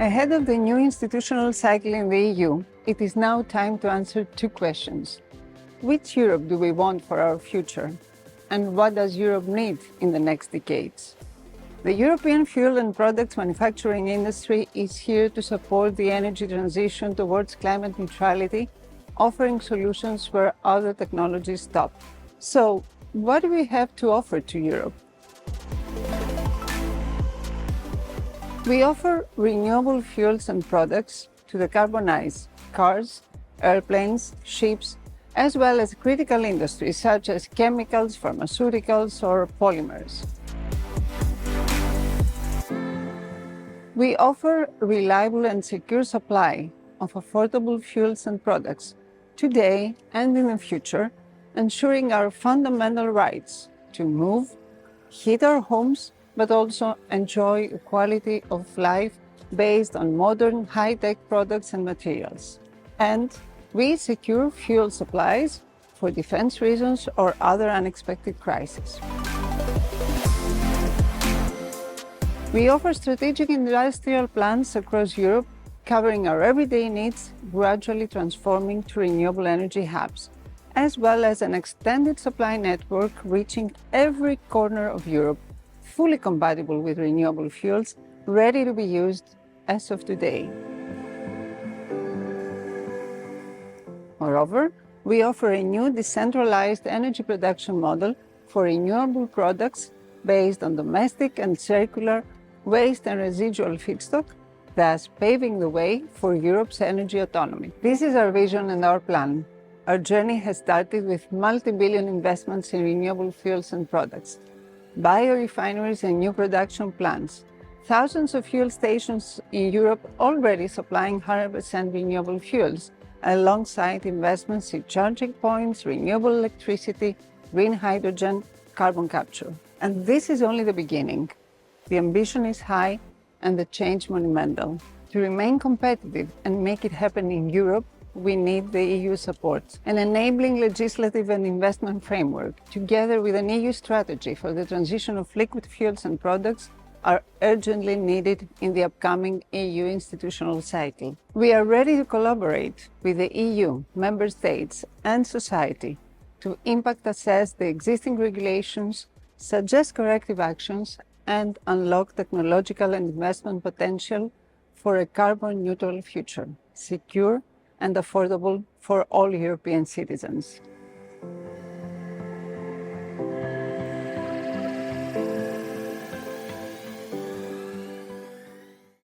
Ahead of the new institutional cycle in the EU, it is now time to answer two questions. Which Europe do we want for our future? And what does Europe need in the next decades? The European fuel and products manufacturing industry is here to support the energy transition towards climate neutrality, offering solutions where other technologies stop. So, what do we have to offer to Europe? We offer renewable fuels and products to decarbonize cars, airplanes, ships, as well as critical industries such as chemicals, pharmaceuticals, or polymers. We offer reliable and secure supply of affordable fuels and products today and in the future, ensuring our fundamental rights to move, heat our homes, but also enjoy a quality of life based on modern, high-tech products and materials. And we secure fuel supplies for defense reasons or other unexpected crises. We offer strategic industrial plants across Europe, covering our everyday needs, gradually transforming to renewable energy hubs, as well as an extended supply network reaching every corner of Europe, fully compatible with renewable fuels, ready to be used as of today. Moreover, we offer a new decentralized energy production model for renewable products based on domestic and circular waste and residual feedstock, thus paving the way for Europe's energy autonomy. This is our vision and our plan. Our journey has started with multi-billion investments in renewable fuels and products, biorefineries and new production plants, thousands of fuel stations in Europe already supplying 100% renewable fuels, alongside investments in charging points, renewable electricity, green hydrogen, carbon capture. And this is only the beginning. The ambition is high and the change monumental. To remain competitive and make it happen in Europe, we need the EU support. An enabling legislative and investment framework, together with an EU strategy for the transition of liquid fuels and products, are urgently needed in the upcoming EU institutional cycle. We are ready to collaborate with the EU, member states, and society to impact assess the existing regulations, suggest corrective actions, and unlock technological and investment potential for a carbon-neutral future, secure and affordable for all European citizens.